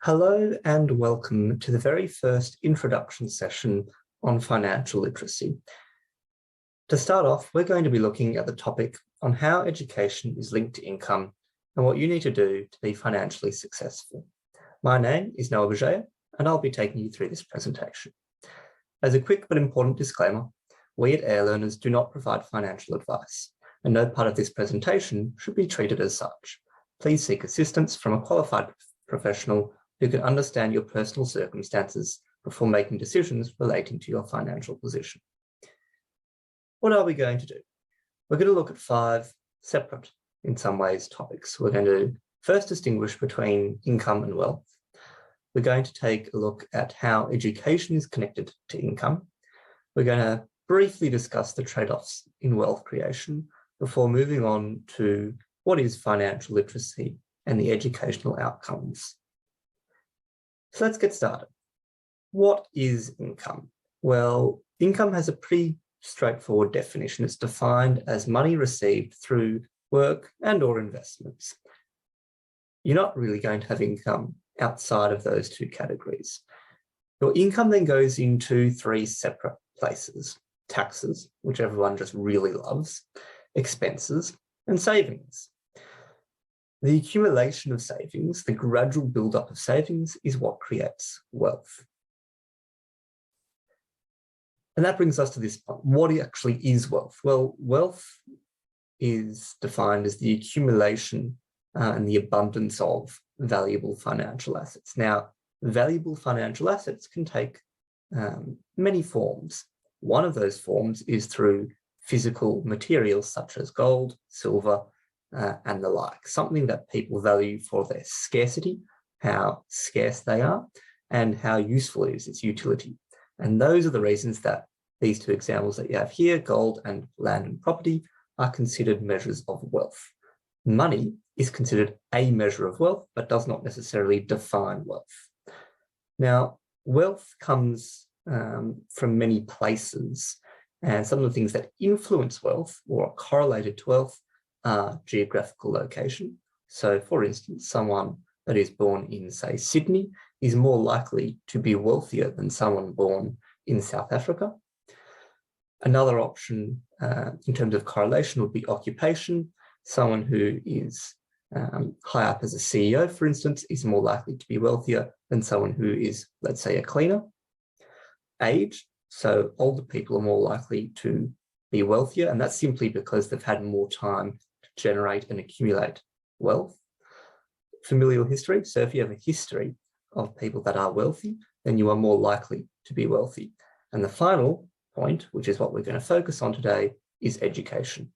Hello and welcome to the very first introduction session on financial literacy. To start off, we're going to be looking at the topic on how education is linked to income and what you need to do to be financially successful. My name is Noah Bajaya, and I'll be taking you through this presentation. As a quick but important disclaimer, we at Air Learners do not provide financial advice, and no part of this presentation should be treated as such. Please seek assistance from a qualified professional who can understand your personal circumstances before making decisions relating to your financial position. What are we going to do? We're going to look at 5 separate, in some ways, topics. We're going to first distinguish between income and wealth. We're going to take a look at how education is connected to income. We're going to briefly discuss the trade-offs in wealth creation before moving on to what is financial literacy and the educational outcomes. So let's get started. What is income? Well, income has a pretty straightforward definition. It's defined as money received through work and or investments. You're not really going to have income outside of those 2 categories. Your income then goes into 3 separate places: taxes, which everyone just really loves, expenses, and savings. The accumulation of savings, the gradual build-up of savings, is what creates wealth. And that brings us to this point. What actually is wealth? Well, wealth is defined as the accumulation and the abundance of valuable financial assets. Now, valuable financial assets can take many forms. One of those forms is through physical materials such as gold, silver, and the like, something that people value for their scarcity, how scarce they are, and how useful it is, its utility. And those are the reasons that these 2 examples that you have here, gold and land and property, are considered measures of wealth. Money is considered a measure of wealth, but does not necessarily define wealth. Now, wealth comes from many places, and some of the things that influence wealth or are correlated to wealth are geographical location. So, for instance, someone that is born in, say, Sydney is more likely to be wealthier than someone born in South Africa. Another option in terms of correlation would be occupation. Someone who is high up as a CEO, for instance, is more likely to be wealthier than someone who is, let's say, a cleaner. Age, so older people are more likely to be wealthier, and that's simply because they've had more time to generate and accumulate wealth. Familial history, so if you have a history of people that are wealthy, then you are more likely to be wealthy. And the final point, which is what we're going to focus on today, is education.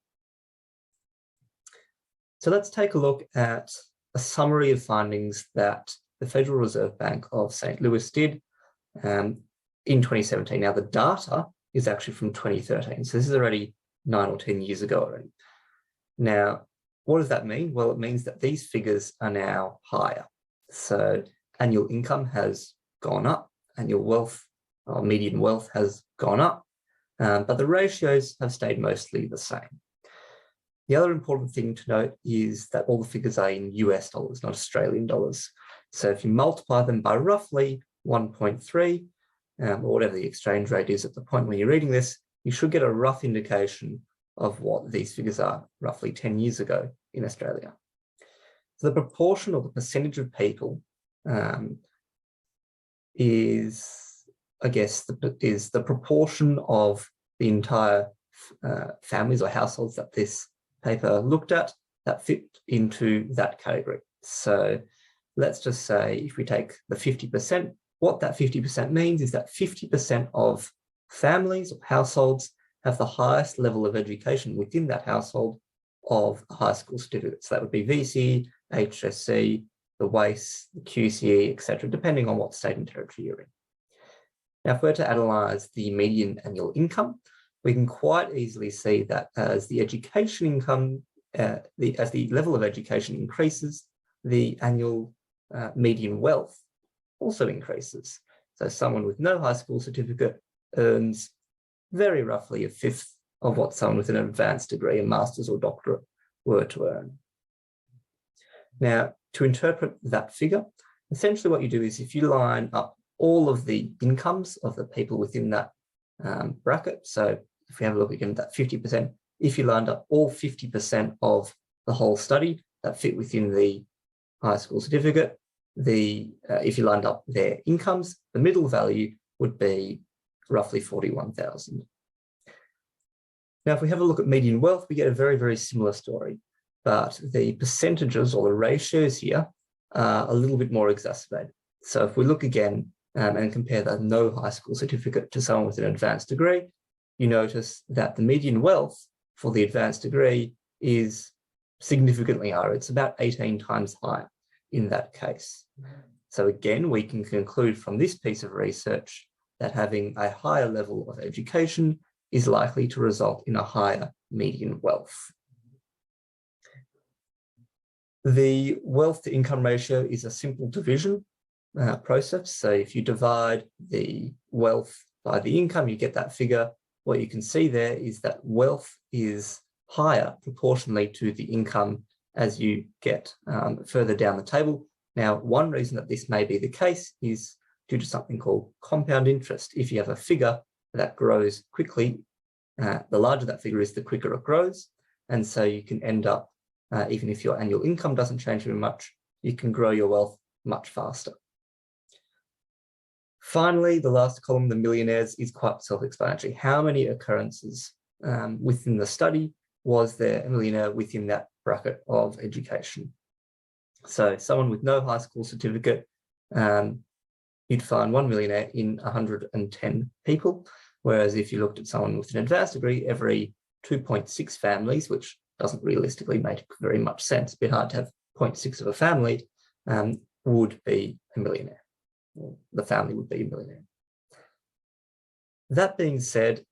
So let's take a look at a summary of findings that the Federal Reserve Bank of St. Louis did in 2017. Now, the data is actually from 2013. So this is already 9 or 10 years ago already. Now, what does that mean? Well, it means that these figures are now higher. So annual income has gone up, annual wealth, or median wealth has gone up, but the ratios have stayed mostly the same. The other important thing to note is that all the figures are in US dollars, not Australian dollars. So if you multiply them by roughly 1.3, or whatever the exchange rate is at the point when you're reading this, you should get a rough indication of what these figures are roughly 10 years ago in Australia. So the proportion or the percentage of people is the proportion of the entire families or households that this paper looked at that fit into that category. So let's just say if we take the 50%, what that 50% means is that 50% of families or households have the highest level of education within that household of a high school certificate. So that would be VC, HSC, the WACE, the QCE, etc., depending on what state and territory you're in. Now, if we're to analyse the median annual income, we can quite easily see that as the education income, as the level of education increases, the annual median wealth also increases. So someone with no high school certificate earns very roughly a fifth of what someone with an advanced degree, a master's or doctorate, were to earn. Now, to interpret that figure, Essentially what you do is if you line up all of the incomes of the people within that bracket, so if we have a look again at that 50%, if you lined up all 50% of the whole study that fit within the high school certificate, if you lined up their incomes, the middle value would be roughly 41,000. Now, if we have a look at median wealth, we get a very, very similar story, but the percentages or the ratios here are a little bit more exacerbated. So if we look again and compare the no high school certificate to someone with an advanced degree, you notice that the median wealth for the advanced degree is significantly higher. It's about 18 times higher in that case. So again, we can conclude from this piece of research that having a higher level of education is likely to result in a higher median wealth. The wealth to income ratio is a simple division process. So if you divide the wealth by the income, you get that figure. What you can see there is that wealth is higher proportionally to the income as you get further down the table. Now, one reason that this may be the case is due to something called compound interest. If you have a figure that grows quickly, the larger that figure is, the quicker it grows. And so you can end up, even if your annual income doesn't change very much, you can grow your wealth much faster. Finally, the last column, the millionaires, is quite self-explanatory. How many occurrences within the study was there a millionaire within that bracket of education? So someone with no high school certificate, you'd find 1 millionaire in 110 people. Whereas if you looked at someone with an advanced degree, every 2.6 families, which doesn't realistically make very much sense, a bit hard to have 0.6 of a family, would be a millionaire. Or the family would be a millionaire. That being said,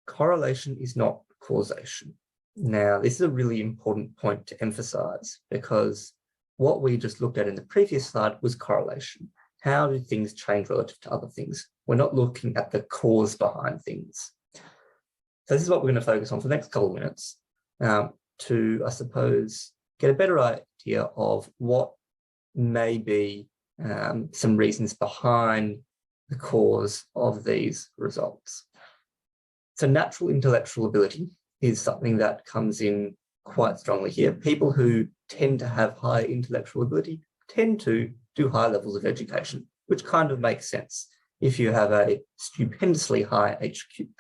correlation is not causation. Now, this is a really important point to emphasize, because what we just looked at in the previous slide was correlation. How do things change relative to other things? We're not looking at the cause behind things. So this is what we're going to focus on for the next couple of minutes to, I suppose, get a better idea of what may be some reasons behind the cause of these results. So natural intellectual ability is something that comes in quite strongly here. People who tend to have high intellectual ability tend to do high levels of education, which kind of makes sense. If you have a stupendously high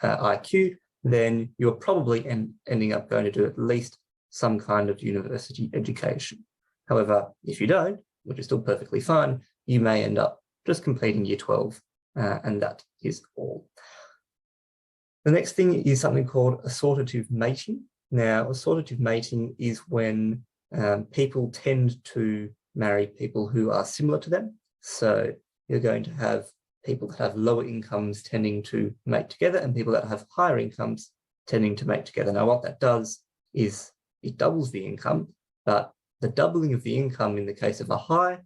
IQ, then you're probably ending up going to do at least some kind of university education. However, if you don't, which is still perfectly fine, you may end up just completing year 12, and that is all. The next thing is something called assortative mating. Now, assortative mating is when people tend to marry people who are similar to them. So you're going to have people that have lower incomes tending to mate together and people that have higher incomes tending to mate together. Now, what that does is it doubles the income, but the doubling of the income in the case of a high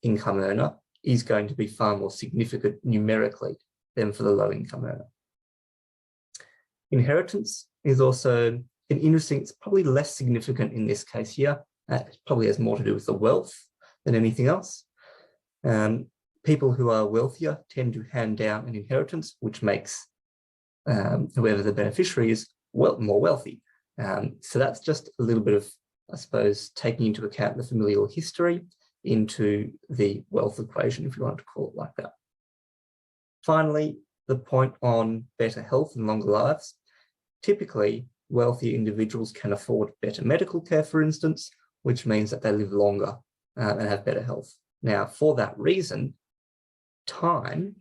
income earner is going to be far more significant numerically than for the low income earner. Inheritance is also an interesting, it's probably less significant in this case here. It probably has more to do with the wealth than anything else. People who are wealthier tend to hand down an inheritance, which makes whoever the beneficiary is more wealthy. So that's just a little bit of, I suppose, taking into account the familial history into the wealth equation, if you want to call it like that. Finally, the point on better health and longer lives. Typically, wealthier individuals can afford better medical care, for instance, which means that they live longer and have better health. Now, for that reason, time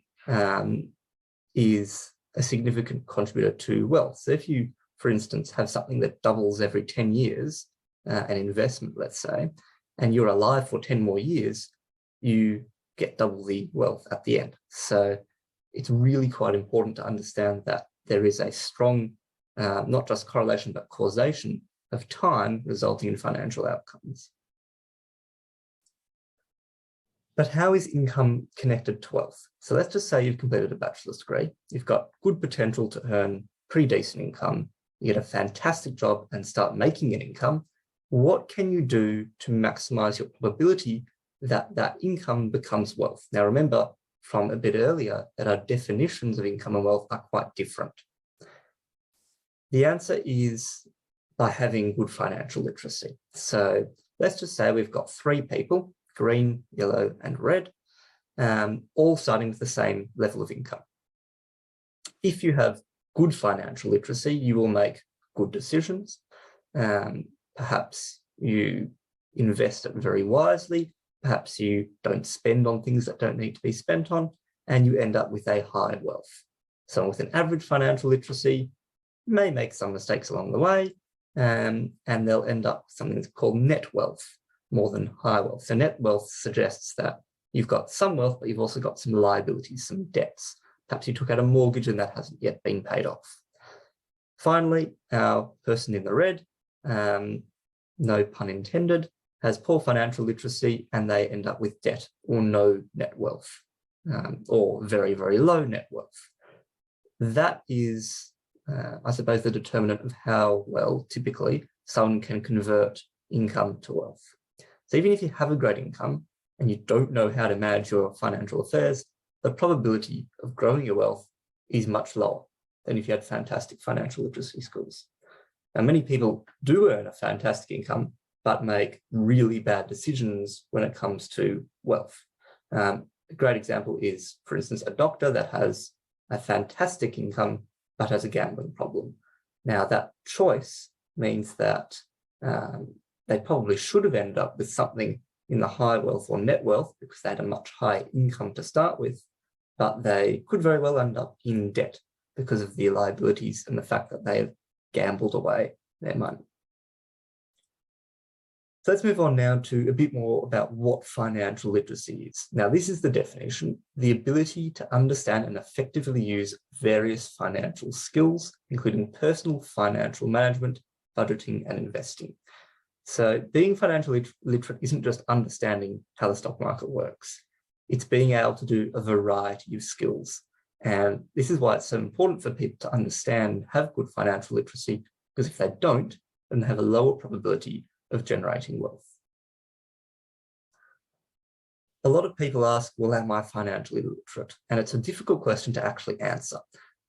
is a significant contributor to wealth. So if you, for instance, have something that doubles every 10 years, an investment, let's say, and you're alive for 10 more years, you get double the wealth at the end. So it's really quite important to understand that there is a strong, not just correlation, but causation of time resulting in financial outcomes. But how is income connected to wealth? So let's just say you've completed a bachelor's degree, you've got good potential to earn pretty decent income, you get a fantastic job and start making an income. What can you do to maximize your probability that income becomes wealth. Now, remember from a bit earlier that our definitions of income and wealth are quite different. The answer is by having good financial literacy. So let's just say we've got 3 people, green, yellow, and red, all starting with the same level of income. If you have good financial literacy, you will make good decisions. Perhaps you invest it very wisely. Perhaps you don't spend on things that don't need to be spent on, and you end up with a high wealth. Someone with an average financial literacy may make some mistakes along the way, and they'll end up with something that's called net wealth more than high wealth. So net wealth suggests that you've got some wealth, but you've also got some liabilities, some debts. Perhaps you took out a mortgage and that hasn't yet been paid off. Finally, our person in the red, no pun intended, has poor financial literacy and they end up with debt or no net wealth, or very, very low net wealth. That is, I suppose, the determinant of how well, typically, someone can convert income to wealth. So even if you have a great income and you don't know how to manage your financial affairs, the probability of growing your wealth is much lower than if you had fantastic financial literacy skills. Now, many people do earn a fantastic income, but make really bad decisions when it comes to wealth. A great example is, for instance, a doctor that has a fantastic income, but has a gambling problem. Now, that choice means that they probably should have ended up with something in the high wealth or net wealth because they had a much higher income to start with, but they could very well end up in debt because of the liabilities and the fact that they have gambled away their money. So let's move on now to a bit more about what financial literacy is. Now, this is the definition: the ability to understand and effectively use various financial skills, including personal financial management, budgeting, and investing. So being financially literate isn't just understanding how the stock market works. It's being able to do a variety of skills. And this is why it's so important for people to understand, have good financial literacy, because if they don't, then they have a lower probability of generating wealth. A lot of people ask, well, am I financially literate? And it's a difficult question to actually answer.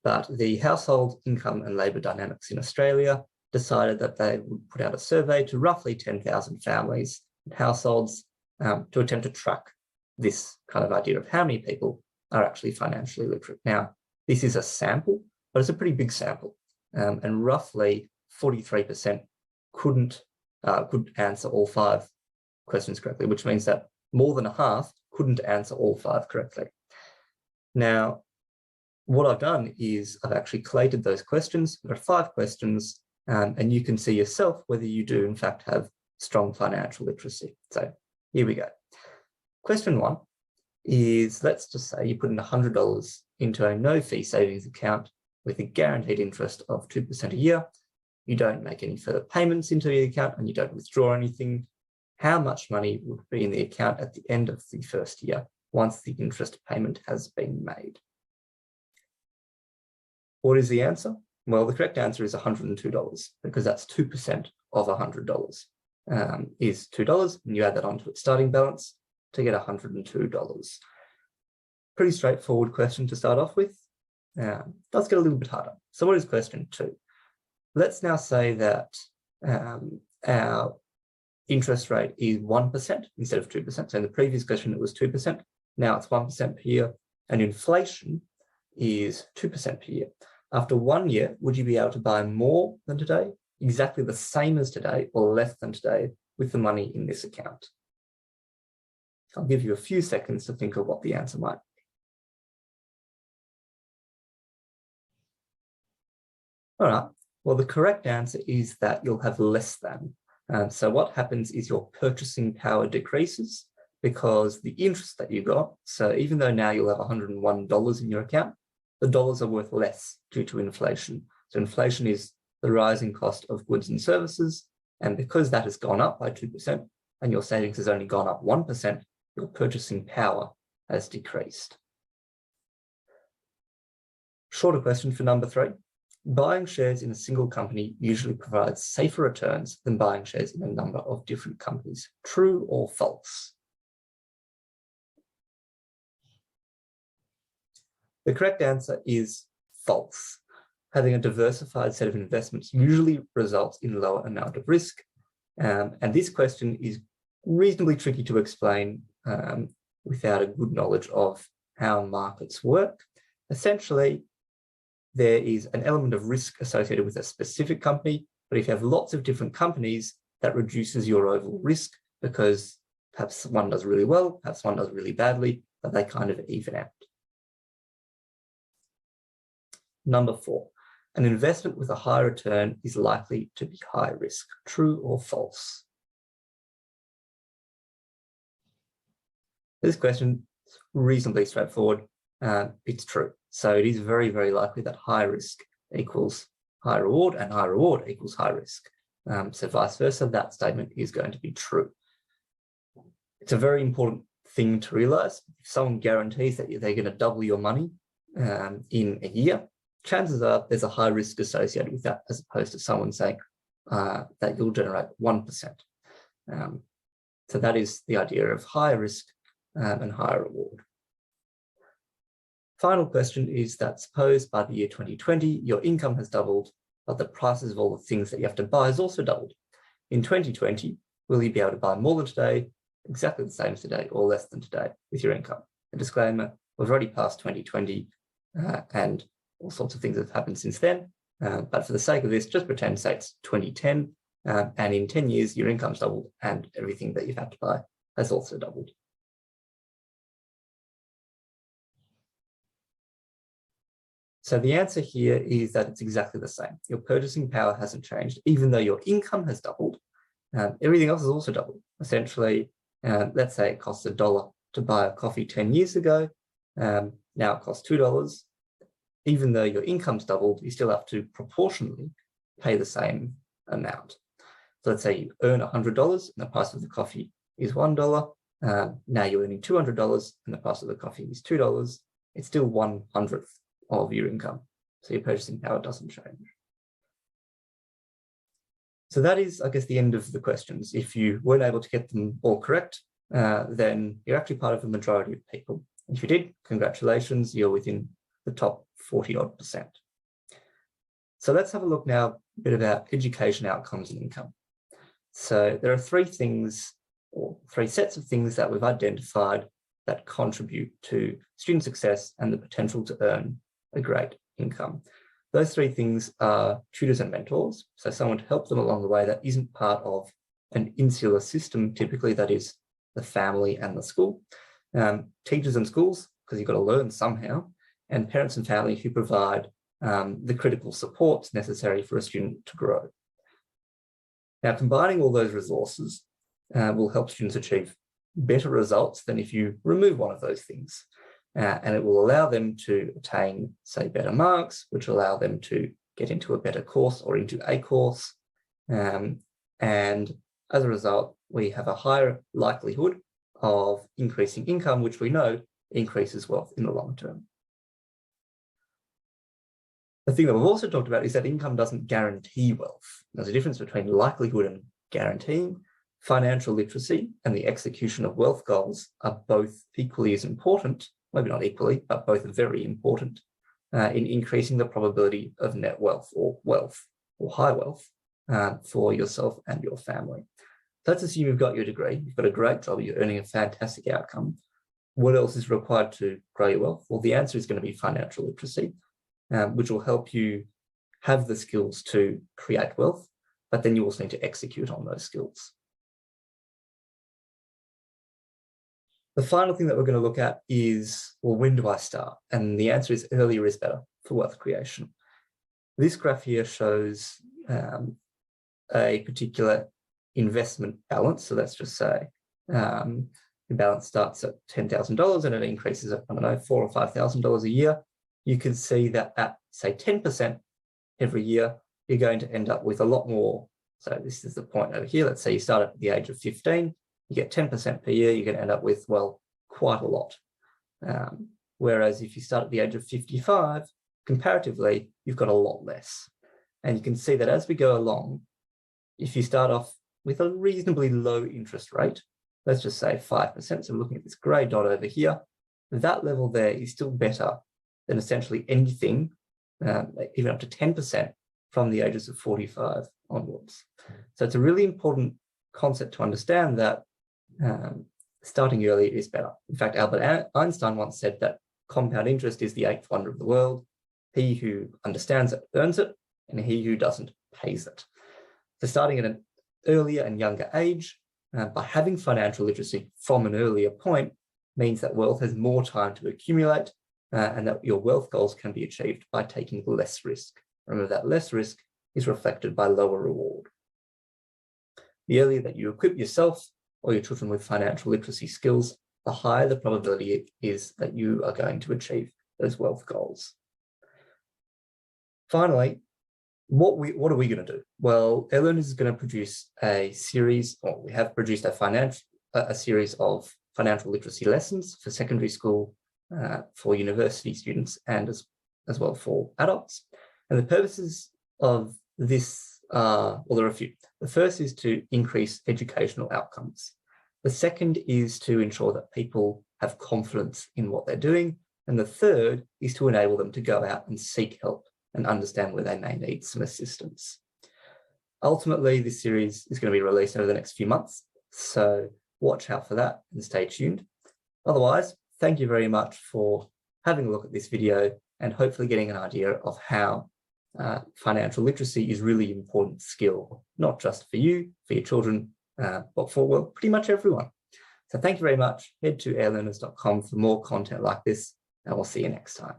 But the Household Income and Labour Dynamics in Australia decided that they would put out a survey to roughly 10,000 families and households to attempt to track this kind of idea of how many people are actually financially literate. Now, this is a sample, but it's a pretty big sample. And roughly 43% could answer all 5 questions correctly, which means that more than a half couldn't answer all 5 correctly. Now, what I've done is I've actually collated those questions. There are 5 questions, and you can see yourself whether you do in fact have strong financial literacy. So here we go. Question 1 is, let's just say you put in $100 into a no-fee savings account with a guaranteed interest of 2% a year. You don't make any further payments into the account and you don't withdraw anything. How much money would be in the account at the end of the first year once the interest payment has been made? What is the answer? Well, the correct answer is $102 because that's 2% of $100 is $2, and you add that onto its starting balance to get $102. Pretty straightforward question to start off with. Does get a little bit harder. So what is question 2? Let's now say that our interest rate is 1% instead of 2%. So in the previous question, it was 2%. Now it's 1% per year, and inflation is 2% per year. After 1 year, would you be able to buy more than today, exactly the same as today, or less than today with the money in this account? I'll give you a few seconds to think of what the answer might be. All right, well, the correct answer is that you'll have less than. So what happens is your purchasing power decreases because the interest that you got, so even though now you'll have $101 in your account, the dollars are worth less due to inflation. So inflation is the rising cost of goods and services, and because that has gone up by 2% and your savings has only gone up 1%, your purchasing power has decreased. Shorter question for number 3. Buying shares in a single company usually provides safer returns than buying shares in a number of different companies. True or false? The correct answer is false. Having a diversified set of investments usually results in lower amount of risk. And this question is reasonably tricky to explain without a good knowledge of how markets work. Essentially, there is an element of risk associated with a specific company, but if you have lots of different companies, that reduces your overall risk because perhaps one does really well, perhaps one does really badly, but they kind of even out. Number 4, an investment with a high return is likely to be high risk. True or false? This question is reasonably straightforward. It's true. So it is very, very likely that high risk equals high reward and high reward equals high risk. So vice versa, that statement is going to be true. It's a very important thing to realize. If someone guarantees that they're going to double your money in a year, chances are there's a high risk associated with that, as opposed to someone saying that you'll generate 1%. So that is the idea of high risk and high reward. Final question is that suppose by the year 2020, your income has doubled, but the prices of all the things that you have to buy has also doubled. In 2020, will you be able to buy more than today, exactly the same as today, or less than today with your income? A disclaimer, we've already passed 2020 and all sorts of things have happened since then. But for the sake of this, just pretend, say it's 2010, and in 10 years, your income's doubled and everything that you've had to buy has also doubled. So the answer here is that it's exactly the same. Your purchasing power hasn't changed, even though your income has doubled. Everything else has also doubled. Essentially, let's say it costs $1 to buy a coffee 10 years ago. Now it costs $2. Even though your income's doubled, you still have to proportionally pay the same amount. So let's say you earn $100 and the price of the coffee is $1. Now you're earning $200 and the price of the coffee is $2. It's still 1/100th of your income. So your purchasing power doesn't change. So that is, I guess, the end of the questions. If you weren't able to get them all correct, then you're actually part of the majority of people. If you did, congratulations, you're within the top 40-odd%. So let's have a look now a bit about education outcomes and income. So there are 3 things, or 3 sets of things that we've identified that contribute to student success and the potential to earn a great income. Those 3 things are tutors and mentors, so someone to help them along the way that isn't part of an insular system, typically that is the family and the school. Teachers and schools, because you've got to learn somehow, and parents and family who provide the critical supports necessary for a student to grow. Now, combining all those resources will help students achieve better results than if you remove one of those things. And it will allow them to attain, say, better marks, which allow them to get into a better course or into a course. And as a result, we have a higher likelihood of increasing income, which we know increases wealth in the long term. The thing that we've also talked about is that income doesn't guarantee wealth. There's a difference between likelihood and guaranteeing. Financial literacy and the execution of wealth goals are both equally as important, maybe not equally, but both very important in increasing the probability of net wealth or high wealth for yourself and your family. So let's assume you've got your degree, you've got a great job, you're earning a fantastic outcome. What else is required to grow your wealth? Well, the answer is going to be financial literacy, which will help you have the skills to create wealth, but then you also need to execute on those skills. The final thing that we're going to look at is, well, when do I start? And the answer is earlier is better for wealth creation. This graph here shows a particular investment balance. So let's just say the balance starts at $10,000 and it increases at, I don't know, $4,000 or $5,000 a year. You can see that at, say, 10% every year, you're going to end up with a lot more. So this is the point over here. Let's say you start at the age of 15. You get 10% per year, you're going to end up with, well, quite a lot. Whereas if you start at the age of 55, comparatively, you've got a lot less. And you can see that as we go along, if you start off with a reasonably low interest rate, let's just say 5%, so we're looking at this grey dot over here, that level there is still better then essentially anything, even up to 10% from the ages of 45 onwards. So it's a really important concept to understand that starting early is better. In fact, Albert Einstein once said that compound interest is the eighth wonder of the world. He who understands it earns it, and he who doesn't pays it. So starting at an earlier and younger age, by having financial literacy from an earlier point, means that wealth has more time to accumulate, and that your wealth goals can be achieved by taking less risk. Remember that less risk is reflected by lower reward. The earlier that you equip yourself or your children with financial literacy skills, the higher the probability is that you are going to achieve those wealth goals. Finally, what are we going to do? Well, Air Learners is going to produce a series, or we have produced a series of financial literacy lessons for secondary school, for university students, and as well for adults. And the purposes of this well, there are a few. The first is to increase educational outcomes. The second is to ensure that people have confidence in what they're doing. And the third is to enable them to go out and seek help and understand where they may need some assistance. Ultimately, this series is going to be released over the next few months, so watch out for that and stay tuned. Otherwise, thank you very much for having a look at this video and hopefully getting an idea of how financial literacy is really an important skill, not just for you, for your children, but for, well, pretty much everyone. So thank you very much. Head to airlearners.com for more content like this, and we'll see you next time.